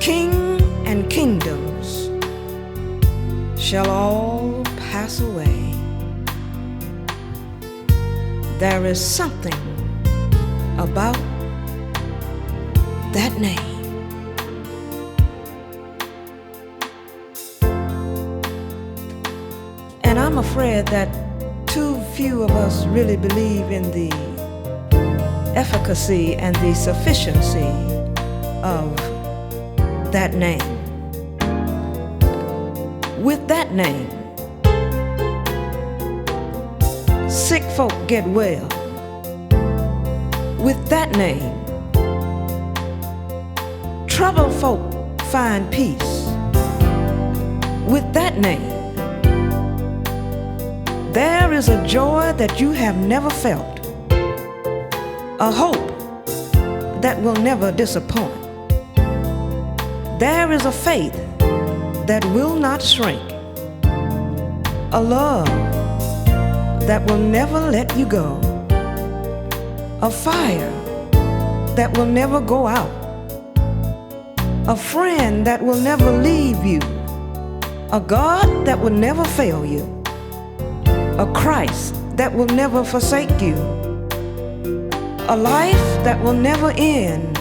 king and kingdoms shall all pass away. There is something about that name. And I'm afraid that too few of us really believe in the efficacy and the sufficiency of that name. With that name, sick folk get well. With that name, troubled folk find peace. With that name, there is a joy that you have never felt, a hope that will never disappoint. There is a faith that will not shrink, a love that will never let you go, a fire that will never go out, a friend that will never leave you, a God that will never fail you, a Christ that will never forsake you, a life that will never end,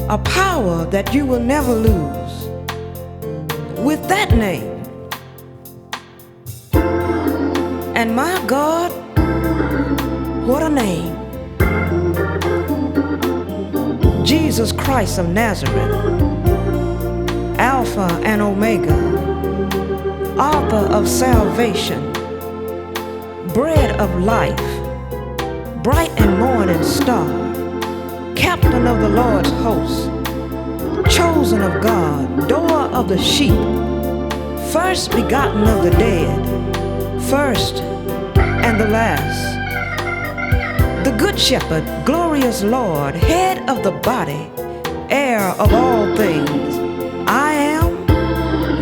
a power that you will never lose. With that name, and my God, what a name. Jesus Christ of Nazareth, Alpha and Omega, author of salvation, bread of life, bright and morning star, captain of the Lord's host, chosen of God, door of the sheep, first begotten of the dead, first and the last, the good shepherd, glorious Lord, head of the body, heir of all things. I am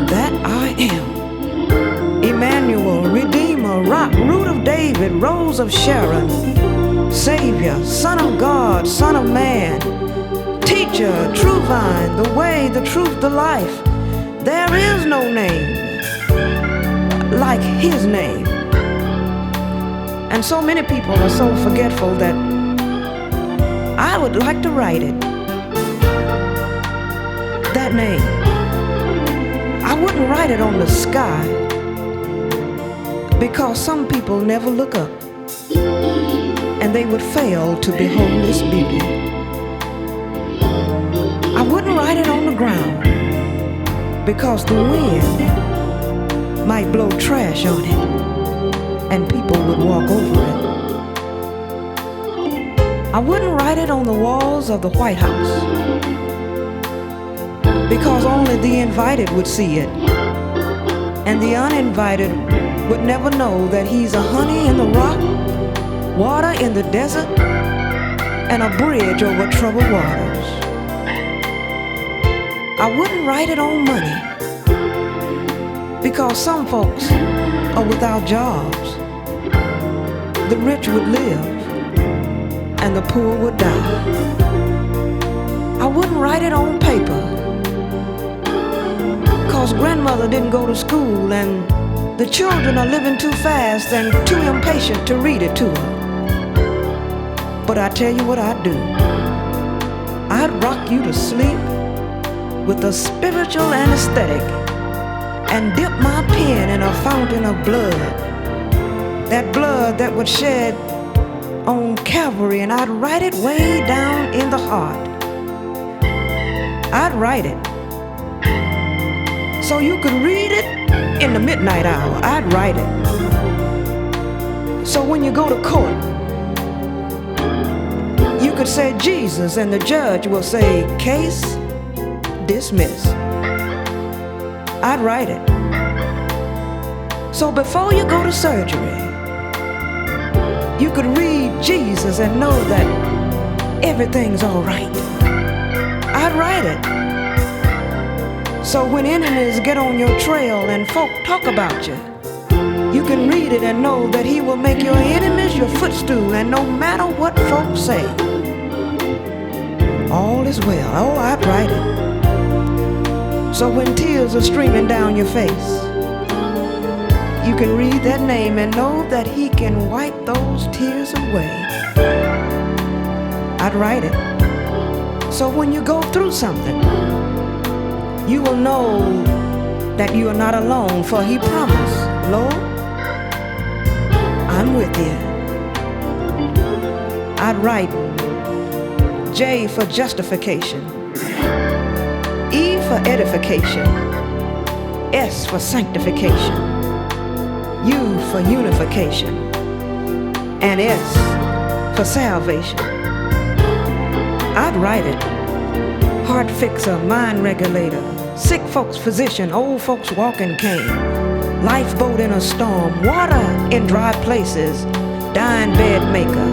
that I am. Emmanuel, Redeemer, Rock, Root of David, Rose of Sharon, Savior, Son of God, Son of Man, Teacher, True Vine, the way, the truth, the life. There is no name like His name. And so many people are so forgetful that I would like to write it, that name. I wouldn't write it on the sky, because some people never look up and they would fail to behold this beauty. I wouldn't write it on the ground, because the wind might blow trash on it and people would walk over it. I wouldn't write it on the walls of the White House, because only the invited would see it, and the uninvited would never know that He's a honey in the rock, water in the desert, and a bridge over troubled waters. I wouldn't write it on money, because some folks are without jobs. The rich would live and the poor would die. I wouldn't write it on paper, cause grandmother didn't go to school and the children are living too fast and too impatient to read it to her. But I tell you what I'd do. I'd rock you to sleep with a spiritual anesthetic and dip my pen in a fountain of blood, that blood that would shed on Calvary, and I'd write it way down in the heart. I'd write it so you could read it in the midnight hour. I'd write it so when you go to court, you could say Jesus, and the judge will say, case dismissed. I'd write it so before you go to surgery, you could read Jesus and know that everything's all right. I'd write it so when enemies get on your trail and folk talk about you, you can read it and know that He will make your enemies your footstool, and no matter what folks say, all is well. Oh, I'd write it. So when tears are streaming down your face, you can read that name and know that he can wipe those tears away. I'd write it. So when you go through something, you will know that you are not alone, for he promised, Lord, I'm with you. I'd write J for justification, E for edification, S for sanctification, U for unification, and S for salvation. I'd write it. Heart fixer, mind regulator, sick folks physician, old folks walking cane, lifeboat in a storm, water in dry places, dying bed maker,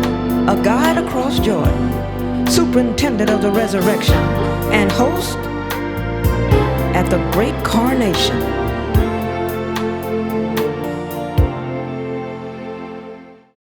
a guide across Jordan, superintendent of the resurrection, and host at the great coronation.